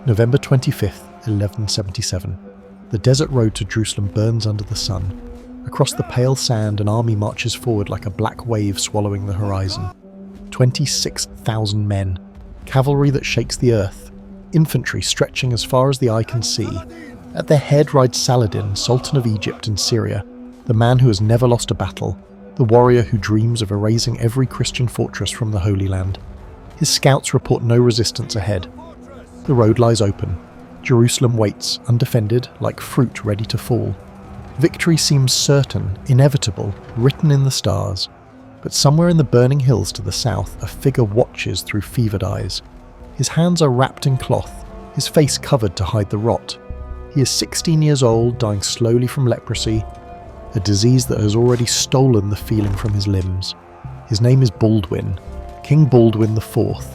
November 25th, 1177. The desert road to Jerusalem burns under the sun. Across the pale sand, an army marches forward like a black wave swallowing the horizon. 26,000 men, cavalry that shakes the earth, infantry stretching as far as the eye can see. At their head rides Saladin, Sultan of Egypt and Syria, the man who has never lost a battle, the warrior who dreams of erasing every Christian fortress from the Holy Land. His scouts report no resistance ahead. The road lies open. Jerusalem waits, undefended, like fruit ready to fall. Victory seems certain, inevitable, written in the stars. But somewhere in the burning hills to the south, a figure watches through fevered eyes. His hands are wrapped in cloth, his face covered to hide the rot. He is 16 years old, dying slowly from leprosy, a disease that has already stolen the feeling from his limbs. His name is Baldwin, King Baldwin IV,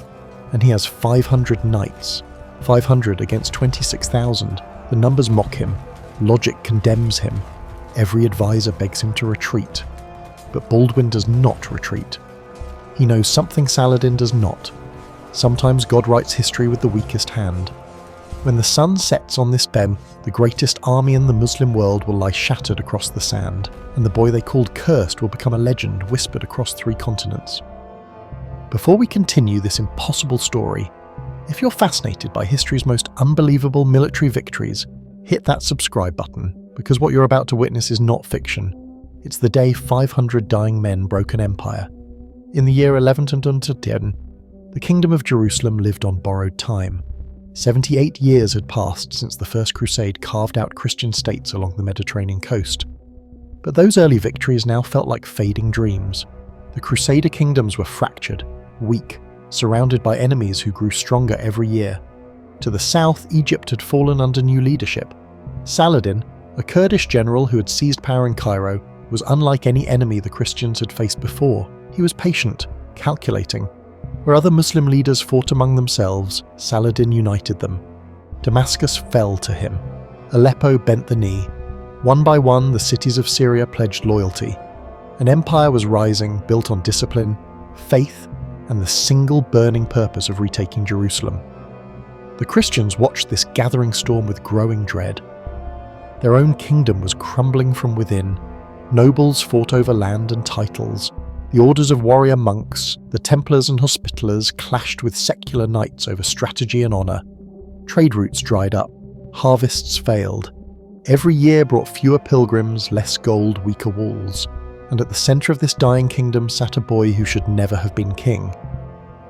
and he has 500 knights. 500 against 26,000. The numbers mock him. Logic condemns him. Every advisor begs him to retreat. But Baldwin does not retreat. He knows something Saladin does not. Sometimes God writes history with the weakest hand. When the sun sets on this bem, the greatest army in the Muslim world will lie shattered across the sand, and the boy they called Cursed will become a legend whispered across 3 continents. Before we continue this impossible story, if you're fascinated by history's most unbelievable military victories, hit that subscribe button, because what you're about to witness is not fiction. It's the day 500 dying men broke an empire. In the year 1110, the Kingdom of Jerusalem lived on borrowed time. 78 years had passed since the First Crusade carved out Christian states along the Mediterranean coast. But those early victories now felt like fading dreams. The Crusader kingdoms were fractured, weak, surrounded by enemies who grew stronger every year. To the south, Egypt had fallen under new leadership. Saladin, a Kurdish general who had seized power in Cairo, was unlike any enemy the Christians had faced before. He was patient, calculating. Where other Muslim leaders fought among themselves, Saladin united them. Damascus fell to him. Aleppo bent the knee. One by one, the cities of Syria pledged loyalty. An empire was rising, built on discipline, faith, and the single burning purpose of retaking Jerusalem. The Christians watched this gathering storm with growing dread. Their own kingdom was crumbling from within. Nobles fought over land and titles. The orders of warrior monks, the Templars and Hospitallers clashed with secular knights over strategy and honour. Trade routes dried up. Harvests failed. Every year brought fewer pilgrims, less gold, weaker walls. And at the centre of this dying kingdom sat a boy who should never have been king.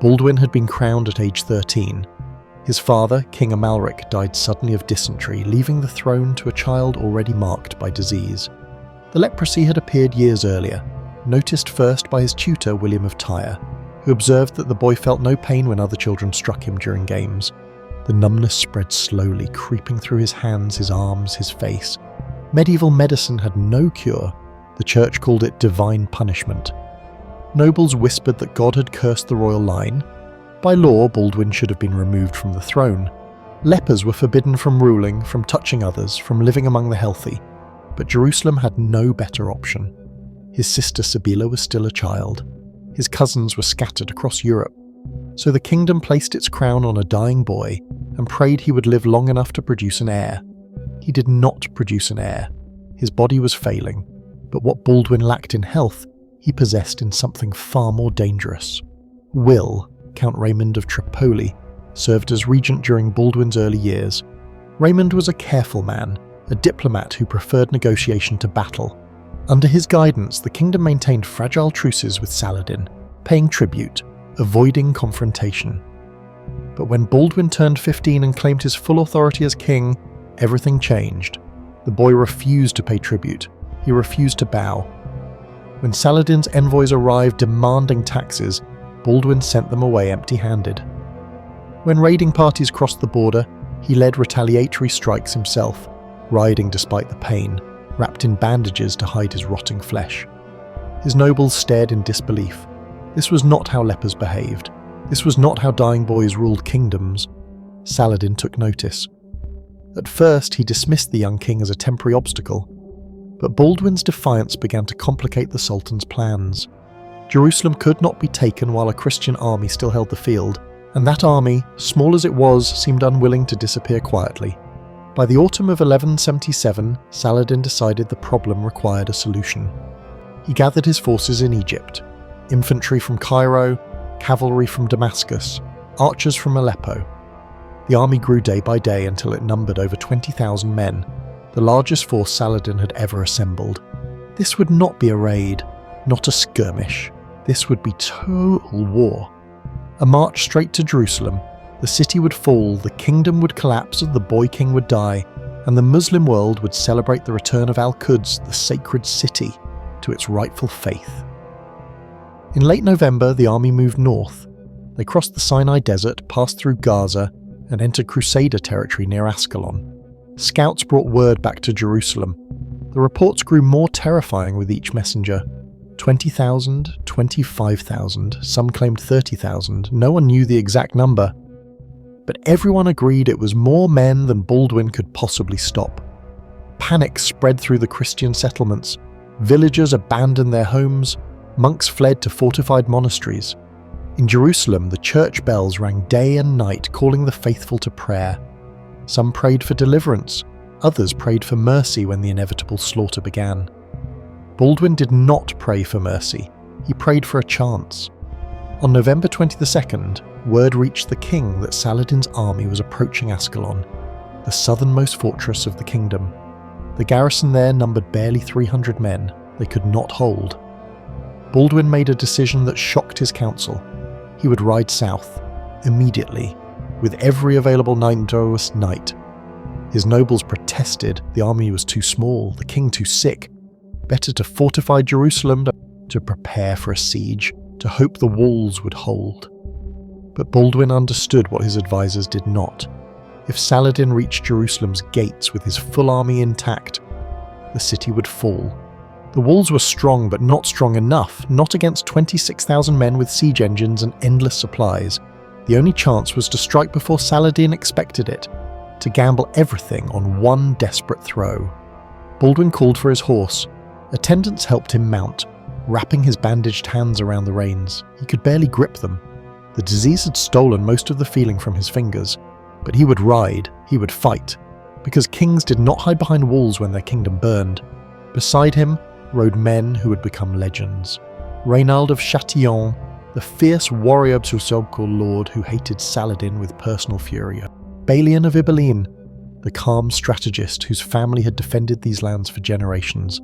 Baldwin had been crowned at age 13. His father, King Amalric, died suddenly of dysentery, leaving the throne to a child already marked by disease. The leprosy had appeared years earlier, noticed first by his tutor William of Tyre, who observed that the boy felt no pain when other children struck him during games. The numbness spread slowly, creeping through his hands, his arms, his face. Medieval medicine had no cure. The church called it divine punishment. Nobles whispered that God had cursed the royal line. By law, Baldwin should have been removed from the throne. Lepers were forbidden from ruling, from touching others, from living among the healthy. But Jerusalem had no better option. His sister Sabila was still a child. His cousins were scattered across Europe. So the kingdom placed its crown on a dying boy and prayed he would live long enough to produce an heir. He did not produce an heir. His body was failing. But what Baldwin lacked in health, he possessed in something far more dangerous. Will, Count Raymond of Tripoli, served as regent during Baldwin's early years. Raymond was a careful man, a diplomat who preferred negotiation to battle. Under his guidance, the kingdom maintained fragile truces with Saladin, paying tribute, avoiding confrontation. But when Baldwin turned 15 and claimed his full authority as king, everything changed. The boy refused to pay tribute. He refused to bow. When Saladin's envoys arrived demanding taxes, Baldwin sent them away empty-handed. When raiding parties crossed the border, he led retaliatory strikes himself, riding despite the pain, wrapped in bandages to hide his rotting flesh. His nobles stared in disbelief. This was not how lepers behaved. This was not how dying boys ruled kingdoms. Saladin took notice. At first, he dismissed the young king as a temporary obstacle. But Baldwin's defiance began to complicate the Sultan's plans. Jerusalem could not be taken while a Christian army still held the field, And that army, small as it was, seemed unwilling to disappear quietly. By the autumn of 1177, Saladin decided the problem required a solution. He gathered his forces in Egypt, infantry from Cairo, cavalry from Damascus, archers from Aleppo. The army grew day by day until it numbered over 20,000 men, the largest force Saladin had ever assembled. This would not be a raid, not a skirmish. This would be total war. A march straight to Jerusalem. The city would fall, the kingdom would collapse, the boy king would die, and the Muslim world would celebrate the return of Al-Quds, the sacred city, to its rightful faith. In late November, the army moved north. They crossed the Sinai Desert, passed through Gaza, and entered Crusader territory near Ascalon. Scouts brought word back to Jerusalem. The reports grew more terrifying with each messenger. 20,000, 25,000, some claimed 30,000, no one knew the exact number. But everyone agreed it was more men than Baldwin could possibly stop. Panic spread through the Christian settlements. Villagers abandoned their homes. Monks fled to fortified monasteries. In Jerusalem, the church bells rang day and night, calling the faithful to prayer. Some prayed for deliverance, others prayed for mercy when the inevitable slaughter began. Baldwin did not pray for mercy, he prayed for a chance. On November 22nd, word reached the king that Saladin's army was approaching Ascalon, the southernmost fortress of the kingdom. The garrison there numbered barely 300 men, they could not hold. Baldwin made a decision that shocked his council. He would ride south, immediately, with every available knight. His nobles protested, the army was too small, the king too sick. Better to fortify Jerusalem, to prepare for a siege, to hope the walls would hold. But Baldwin understood what his advisors did not. If Saladin reached Jerusalem's gates with his full army intact, the city would fall. The walls were strong, but not strong enough, not against 26,000 men with siege engines and endless supplies. The only chance was to strike before Saladin expected it, to gamble everything on one desperate throw. Baldwin called for his horse. Attendants helped him mount, wrapping his bandaged hands around the reins. He could barely grip them. The disease had stolen most of the feeling from his fingers. But he would ride, he would fight, because kings did not hide behind walls when their kingdom burned. Beside him rode men who would become legends. Reynald of Châtillon, the fierce warrior pseudo lord who hated Saladin with personal fury. Balian of Ibelin, the calm strategist whose family had defended these lands for generations.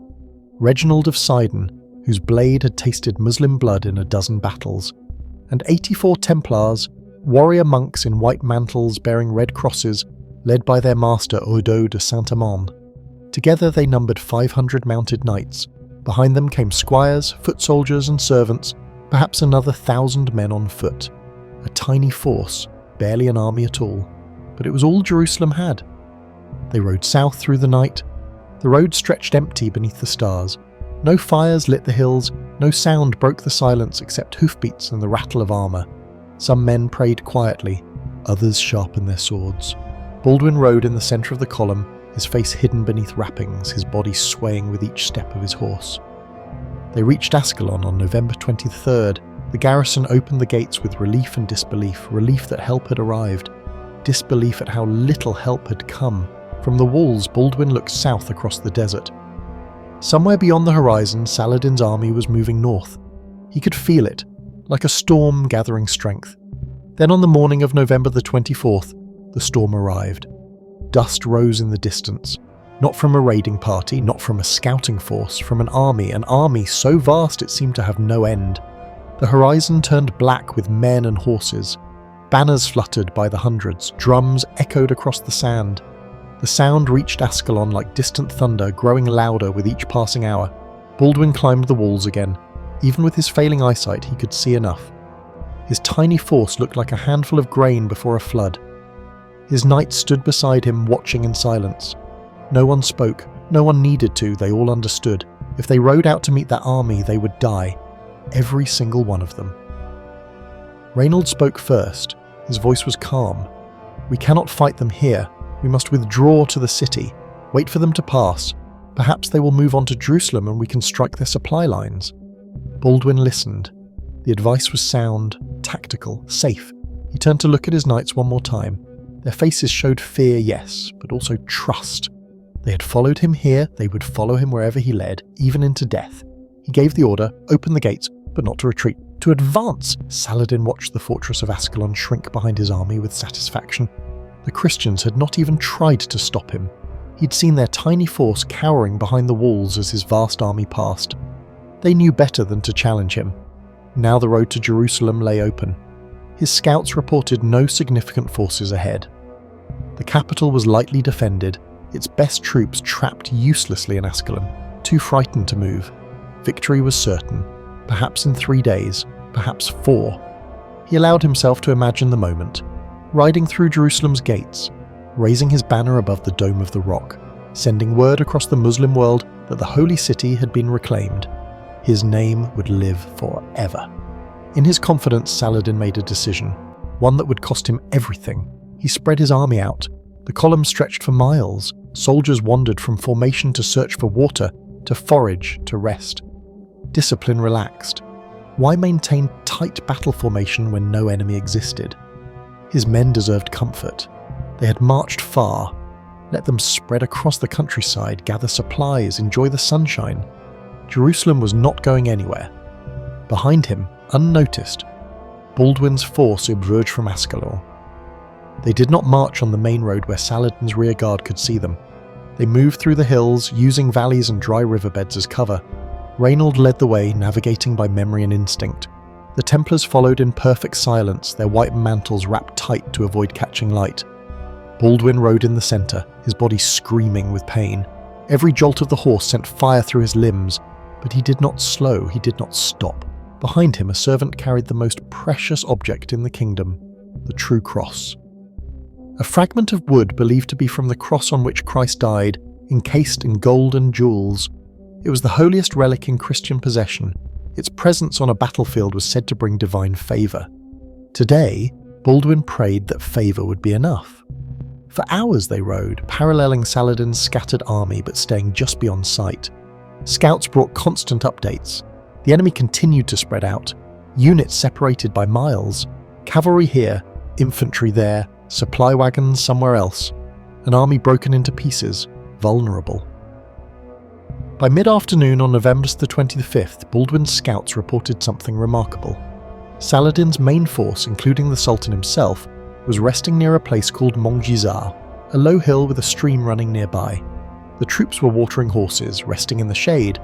Reginald of Sidon, whose blade had tasted Muslim blood in a dozen battles. And 84 Templars, warrior monks in white mantles bearing red crosses, led by their master Odo de Saint-Amand. Together they numbered 500 mounted knights. Behind them came squires, foot soldiers and servants, perhaps another 1,000 men on foot. A tiny force, barely an army at all. But it was all Jerusalem had. They rode south through the night. The road stretched empty beneath the stars. No fires lit the hills, no sound broke the silence except hoofbeats and the rattle of armour. Some men prayed quietly, others sharpened their swords. Baldwin rode in the centre of the column, his face hidden beneath wrappings, his body swaying with each step of his horse. They reached Ascalon on November 23rd. The garrison opened the gates with relief and disbelief, relief that help had arrived, disbelief at how little help had come. From the walls, Baldwin looked south across the desert. Somewhere beyond the horizon, Saladin's army was moving north. He could feel it, like a storm gathering strength. Then on the morning of November the 24th, the storm arrived. Dust rose in the distance, not from a raiding party, not from a scouting force, from an army so vast it seemed to have no end. The horizon turned black with men and horses. Banners fluttered by the hundreds, drums echoed across the sand. The sound reached Ascalon like distant thunder, growing louder with each passing hour. Baldwin climbed the walls again. Even with his failing eyesight, he could see enough. His tiny force looked like a handful of grain before a flood. His knights stood beside him, watching in silence. No one spoke, no one needed to, they all understood. If they rode out to meet that army, they would die. Every single one of them. Reynald spoke first. His voice was calm. "We cannot fight them here. We must withdraw to the city. Wait for them to pass. Perhaps they will move on to Jerusalem and we can strike their supply lines." Baldwin listened. The advice was sound, tactical, safe. He turned to look at his knights one more time. Their faces showed fear, yes, but also trust. They had followed him here, they would follow him wherever he led, even into death. He gave the order, open the gates, but not to retreat, to advance. Saladin watched the fortress of Ascalon shrink behind his army with satisfaction. The Christians had not even tried to stop him. He'd seen their tiny force cowering behind the walls as his vast army passed. They knew better than to challenge him. Now the road to Jerusalem lay open. His scouts reported no significant forces ahead. The capital was lightly defended, its best troops trapped uselessly in Ascalon, too frightened to move. Victory was certain, perhaps in 3 days, perhaps 4. He allowed himself to imagine the moment, riding through Jerusalem's gates, raising his banner above the dome of the rock, sending word across the Muslim world that the holy city had been reclaimed. His name would live forever. In his confidence, Saladin made a decision, one that would cost him everything. He spread his army out. The columns stretched for miles. Soldiers wandered from formation to search for water, to forage, to rest. Discipline relaxed. Why maintain tight battle formation when no enemy existed? His men deserved comfort. They had marched far. Let them spread across the countryside, gather supplies, enjoy the sunshine. Jerusalem was not going anywhere. Behind him, unnoticed, Baldwin's force emerged from Ascalon. They did not march on the main road where Saladin's rear guard could see them. They moved through the hills, using valleys and dry riverbeds as cover. Reynold led the way, navigating by memory and instinct. The Templars followed in perfect silence, their white mantles wrapped tight to avoid catching light. Baldwin rode in the centre, his body screaming with pain. Every jolt of the horse sent fire through his limbs, but he did not slow, he did not stop. Behind him, a servant carried the most precious object in the kingdom, the true cross. A fragment of wood believed to be from the cross on which Christ died, encased in gold and jewels. It was the holiest relic in Christian possession. Its presence on a battlefield was said to bring divine favour. Today, Baldwin prayed that favour would be enough. For hours they rode, paralleling Saladin's scattered army but staying just beyond sight. Scouts brought constant updates. The enemy continued to spread out, units separated by miles, cavalry here, infantry there, supply wagons somewhere else, an army broken into pieces, vulnerable. By mid-afternoon on November the 25th, Baldwin's scouts reported something remarkable. Saladin's main force, including the Sultan himself, was resting near a place called Montgisard, a low hill with a stream running nearby. The troops were watering horses, resting in the shade,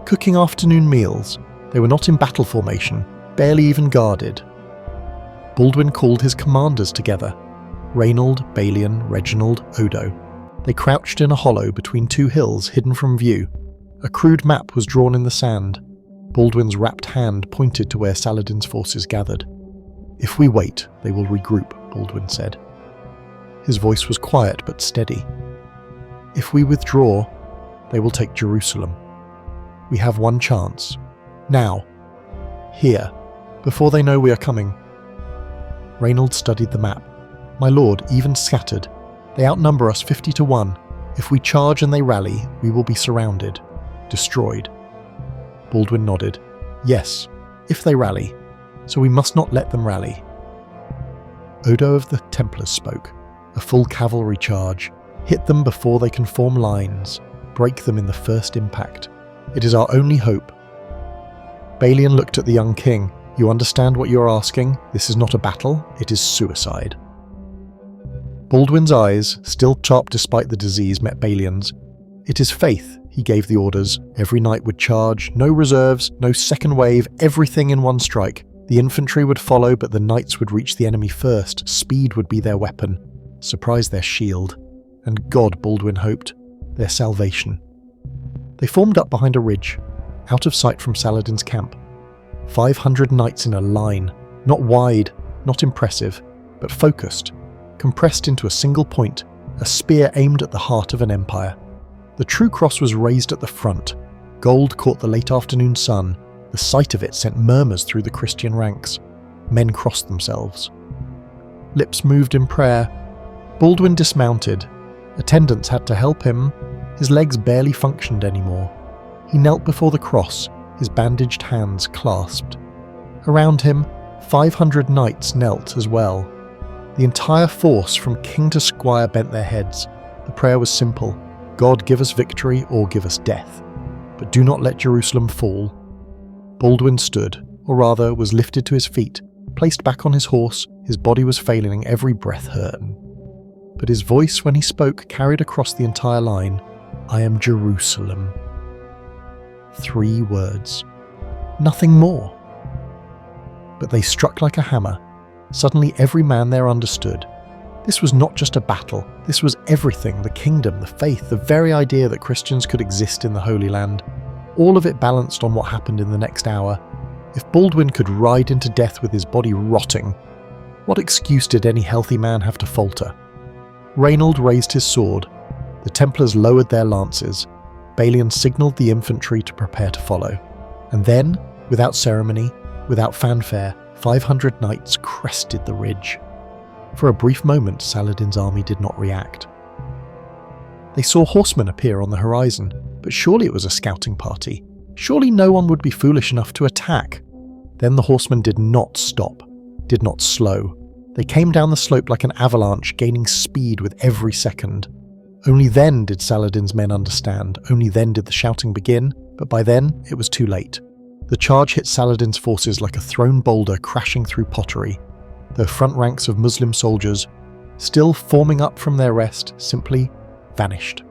cooking afternoon meals. They were not in battle formation, barely even guarded. Baldwin called his commanders together: Reynold, Balian, Reginald, Odo. They crouched in a hollow between 2 hills hidden from view. A crude map was drawn in the sand. Baldwin's wrapped hand pointed to where Saladin's forces gathered. "If we wait, they will regroup," Baldwin said. His voice was quiet but steady. "If we withdraw, they will take Jerusalem. We have one chance. Now. Here. Before they know we are coming." Reynold studied the map. "My lord, even scattered, they outnumber us 50 to 1. If we charge and they rally, we will be surrounded. Destroyed." Baldwin nodded. "Yes, if they rally. So we must not let them rally." Odo of the Templars spoke. "A full cavalry charge. Hit them before they can form lines. Break them in the first impact. It is our only hope." Balian looked at the young king. "You understand what you are asking? This is not a battle, it is suicide." Baldwin's eyes, still sharp despite the disease, met Balian's. "It is faith," he gave the orders. Every knight would charge, no reserves, no second wave, everything in one strike. The infantry would follow, but the knights would reach the enemy first. Speed would be their weapon. Surprise their shield. And God, Baldwin hoped, their salvation. They formed up behind a ridge, out of sight from Saladin's camp. 500 knights in a line, not wide, not impressive, but focused, compressed into a single point, a spear aimed at the heart of an empire. The true cross was raised at the front. Gold caught the late afternoon sun. The sight of it sent murmurs through the Christian ranks. Men crossed themselves. Lips moved in prayer. Baldwin dismounted. Attendants had to help him. His legs barely functioned anymore. He knelt before the cross, his bandaged hands clasped. Around him, 500 knights knelt as well. The entire force from king to squire bent their heads. The prayer was simple: God, give us victory or give us death, but do not let Jerusalem fall. Baldwin stood, or rather was lifted to his feet, placed back on his horse. His body was failing, every breath hurt. But his voice, when he spoke, carried across the entire line: I am Jerusalem. 3 words. Nothing more. But they struck like a hammer. Suddenly every man there understood. This was not just a battle. This was everything: the kingdom, the faith, the very idea that Christians could exist in the Holy Land. All of it balanced on what happened in the next hour. If Baldwin could ride into death with his body rotting, what excuse did any healthy man have to falter? Raynald raised his sword. The Templars lowered their lances. Balian signalled the infantry to prepare to follow. And then, without ceremony, without fanfare, 500 knights crested the ridge. For a brief moment, Saladin's army did not react. They saw horsemen appear on the horizon, but surely it was a scouting party. Surely no one would be foolish enough to attack. Then the horsemen did not stop, did not slow. They came down the slope like an avalanche, gaining speed with every second. Only then did Saladin's men understand. Only then did the shouting begin, but by then it was too late. The charge hit Saladin's forces like a thrown boulder crashing through pottery. The front ranks of Muslim soldiers, still forming up from their rest, simply vanished.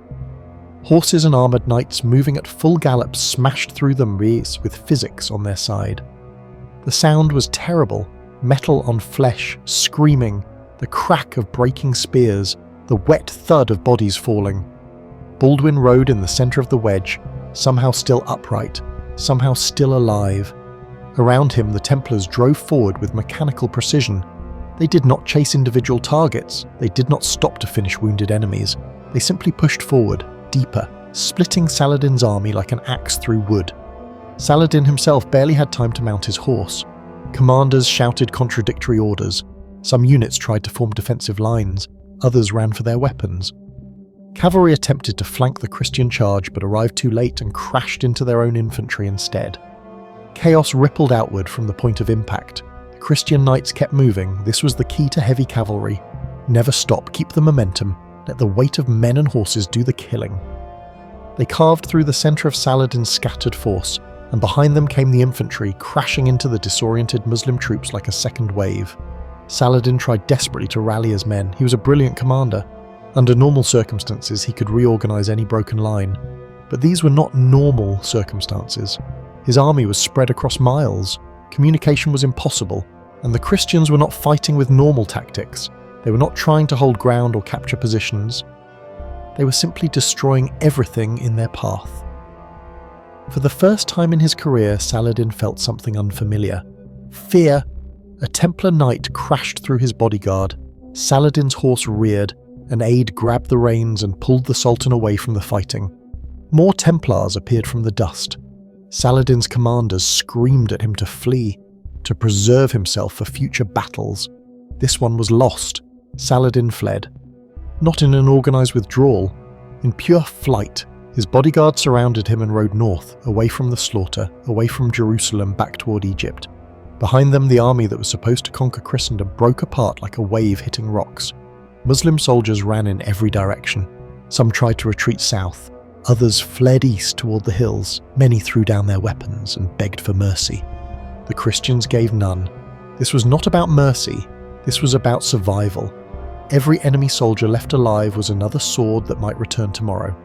Horses and armoured knights moving at full gallop smashed through the maze with physics on their side. The sound was terrible: metal on flesh, screaming, the crack of breaking spears, the wet thud of bodies falling. Baldwin rode in the centre of the wedge, somehow still upright, somehow still alive. Around him the Templars drove forward with mechanical precision. They did not chase individual targets, they did not stop to finish wounded enemies. They simply pushed forward, deeper, splitting Saladin's army like an axe through wood. Saladin himself barely had time to mount his horse. Commanders shouted contradictory orders. Some units tried to form defensive lines, others ran for their weapons. Cavalry attempted to flank the Christian charge but arrived too late and crashed into their own infantry instead. Chaos rippled outward from the point of impact. The Christian knights kept moving. This was the key to heavy cavalry. Never stop, keep the momentum. Let the weight of men and horses do the killing. They carved through the centre of Saladin's scattered force, and behind them came the infantry, crashing into the disoriented Muslim troops like a second wave. Saladin tried desperately to rally his men. He was a brilliant commander. Under normal circumstances, he could reorganise any broken line. But these were not normal circumstances. His army was spread across miles. Communication was impossible, and the Christians were not fighting with normal tactics. They were not trying to hold ground or capture positions. They were simply destroying everything in their path. For the first time in his career, Saladin felt something unfamiliar. Fear. A Templar knight crashed through his bodyguard. Saladin's horse reared. An aide grabbed the reins and pulled the Sultan away from the fighting. More Templars appeared from the dust. Saladin's commanders screamed at him to flee, to preserve himself for future battles. This one was lost. Saladin fled. Not in an organised withdrawal, in pure flight. His bodyguard surrounded him and rode north, away from the slaughter, away from Jerusalem back toward Egypt. Behind them, the army that was supposed to conquer Christendom broke apart like a wave hitting rocks. Muslim soldiers ran in every direction. Some tried to retreat south. Others fled east toward the hills. Many threw down their weapons and begged for mercy. The Christians gave none. This was not about mercy. This was about survival. Every enemy soldier left alive was another sword that might return tomorrow.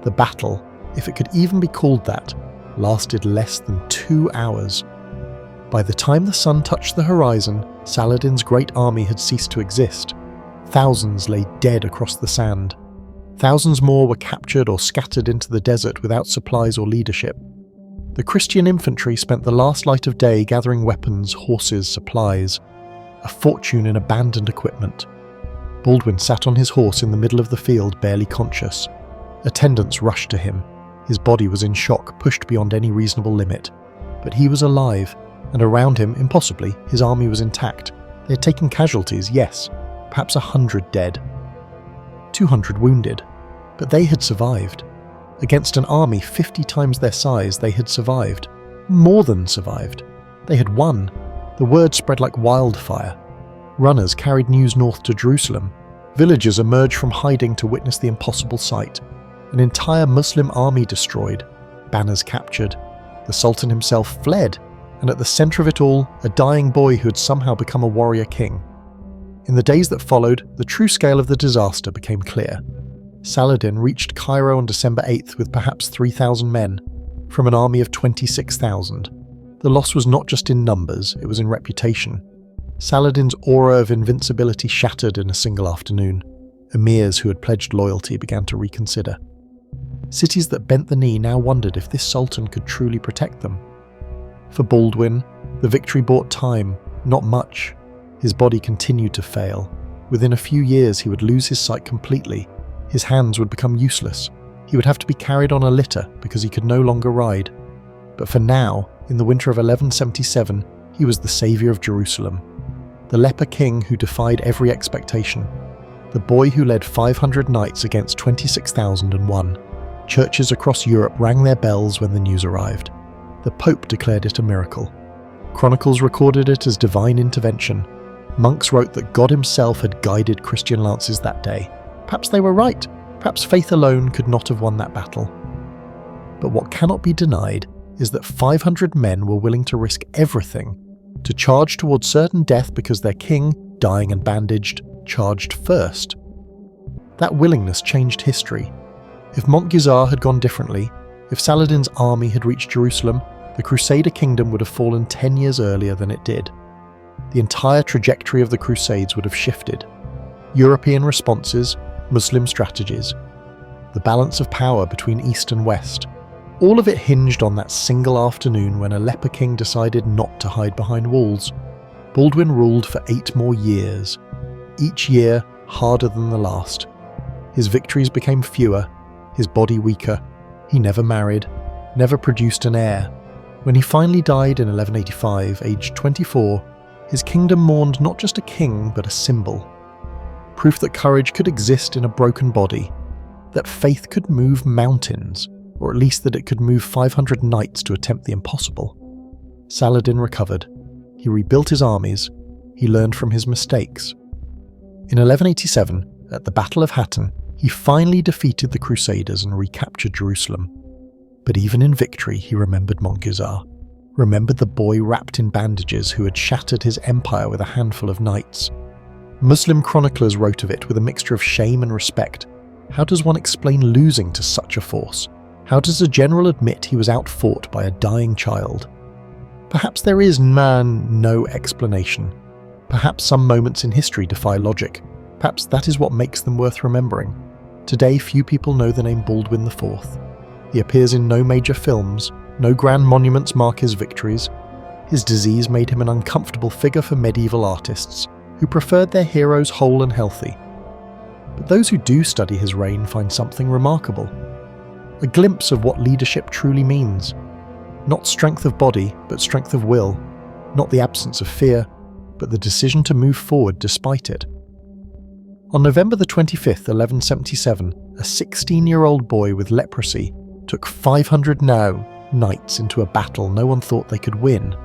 The battle, if it could even be called that, lasted less than 2 hours. By the time the sun touched the horizon, Saladin's great army had ceased to exist. Thousands lay dead across the sand. Thousands more were captured or scattered into the desert without supplies or leadership. The Christian infantry spent the last light of day gathering weapons, horses, supplies. A fortune in abandoned equipment. Baldwin sat on his horse in the middle of the field, barely conscious. Attendants rushed to him. His body was in shock, pushed beyond any reasonable limit. But he was alive, and around him, impossibly, his army was intact. They had taken casualties, yes, perhaps 100 dead. 200 wounded. But they had survived. Against an army 50 times their size, they had survived. More than survived. They had won. The word spread like wildfire. Runners carried news north to Jerusalem. Villagers emerged from hiding to witness the impossible sight. An entire Muslim army destroyed, banners captured. The Sultan himself fled, and at the centre of it all, a dying boy who had somehow become a warrior king. In the days that followed, the true scale of the disaster became clear. Saladin reached Cairo on December 8th with perhaps 3,000 men, from an army of 26,000. The loss was not just in numbers, it was in reputation. Saladin's aura of invincibility shattered in a single afternoon. Emirs who had pledged loyalty began to reconsider. Cities that bent the knee now wondered if this Sultan could truly protect them. For Baldwin, the victory bought time, not much. His body continued to fail. Within a few years he would lose his sight completely. His hands would become useless. He would have to be carried on a litter because he could no longer ride. But for now, in the winter of 1177, he was the saviour of Jerusalem. The Leper King who defied every expectation. The boy who led 500 knights against 26,001. Churches across Europe rang their bells when the news arrived. The Pope declared it a miracle. Chronicles recorded it as divine intervention. Monks wrote that God himself had guided Christian lances that day. Perhaps they were right. Perhaps faith alone could not have won that battle. But what cannot be denied is that 500 men were willing to risk everything to charge towards certain death because their king, dying and bandaged, charged first. That willingness changed history. If Montgisard had gone differently, if Saladin's army had reached Jerusalem, the Crusader Kingdom would have fallen 10 years earlier than it did. The entire trajectory of the Crusades would have shifted. European responses, Muslim strategies, the balance of power between East and West. All of it hinged on that single afternoon when a Leper King decided not to hide behind walls. Baldwin ruled for 8 more years, each year harder than the last. His victories became fewer, his body weaker. He never married, never produced an heir. When he finally died in 1185, aged 24, his kingdom mourned not just a king, but a symbol. Proof that courage could exist in a broken body, that faith could move mountains, or at least that it could move 500 knights to attempt the impossible. Saladin recovered. He rebuilt his armies. He learned from his mistakes. In 1187, at the Battle of Hattin, he finally defeated the Crusaders and recaptured Jerusalem. But even in victory, he remembered Montgisard, remembered the boy wrapped in bandages who had shattered his empire with a handful of knights. Muslim chroniclers wrote of it with a mixture of shame and respect. How does one explain losing to such a force? How does a general admit he was outfought by a dying child? Perhaps there is no explanation. Perhaps some moments in history defy logic. Perhaps that is what makes them worth remembering. Today, few people know the name Baldwin IV. He appears in no major films, no grand monuments mark his victories. His disease made him an uncomfortable figure for medieval artists, who preferred their heroes whole and healthy. But those who do study his reign find something remarkable. A glimpse of what leadership truly means. Not strength of body, but strength of will. Not the absence of fear, but the decision to move forward despite it. On November the 25th, 1177, a 16-year-old boy with leprosy took 500 knights into a battle no one thought they could win.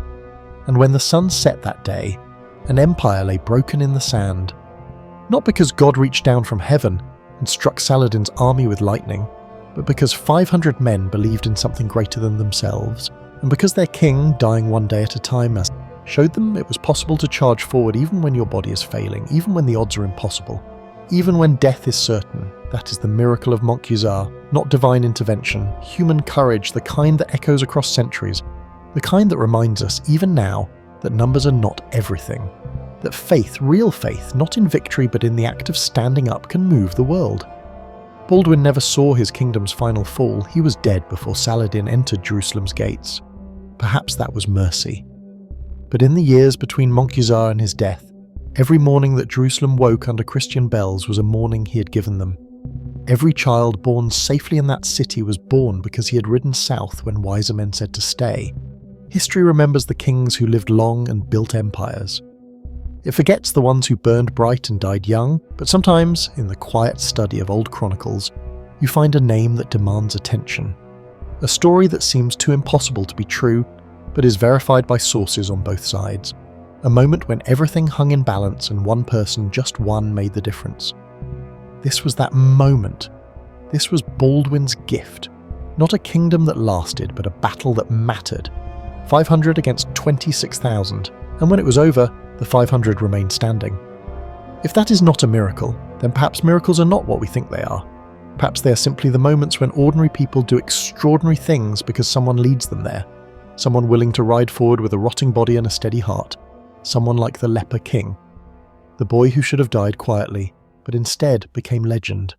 And when the sun set that day, an empire lay broken in the sand. Not because God reached down from heaven and struck Saladin's army with lightning, but because 500 men believed in something greater than themselves, and because their king, dying one day at a time, showed them it was possible to charge forward even when your body is failing, even when the odds are impossible, even when death is certain. That is the miracle of Montgisard, not divine intervention, human courage, the kind that echoes across centuries, the kind that reminds us, even now, that numbers are not everything, that faith, real faith, not in victory but in the act of standing up, can move the world. Baldwin never saw his kingdom's final fall. He was dead before Saladin entered Jerusalem's gates. Perhaps that was mercy. But in the years between Montgisard and his death, every morning that Jerusalem woke under Christian bells was a morning he had given them. Every child born safely in that city was born because he had ridden south when wiser men said to stay. History remembers the kings who lived long and built empires. It forgets the ones who burned bright and died young, but sometimes, in the quiet study of old chronicles, you find a name that demands attention. A story that seems too impossible to be true, but is verified by sources on both sides. A moment when everything hung in balance and one person, just one, made the difference. This was that moment. This was Baldwin's gift. Not a kingdom that lasted, but a battle that mattered. 500 against 26,000, and when it was over, the 500 remained standing. If that is not a miracle, then perhaps miracles are not what we think they are. Perhaps they are simply the moments when ordinary people do extraordinary things because someone leads them there. Someone willing to ride forward with a rotting body and a steady heart. Someone like the Leper King. The boy who should have died quietly, but instead became legend.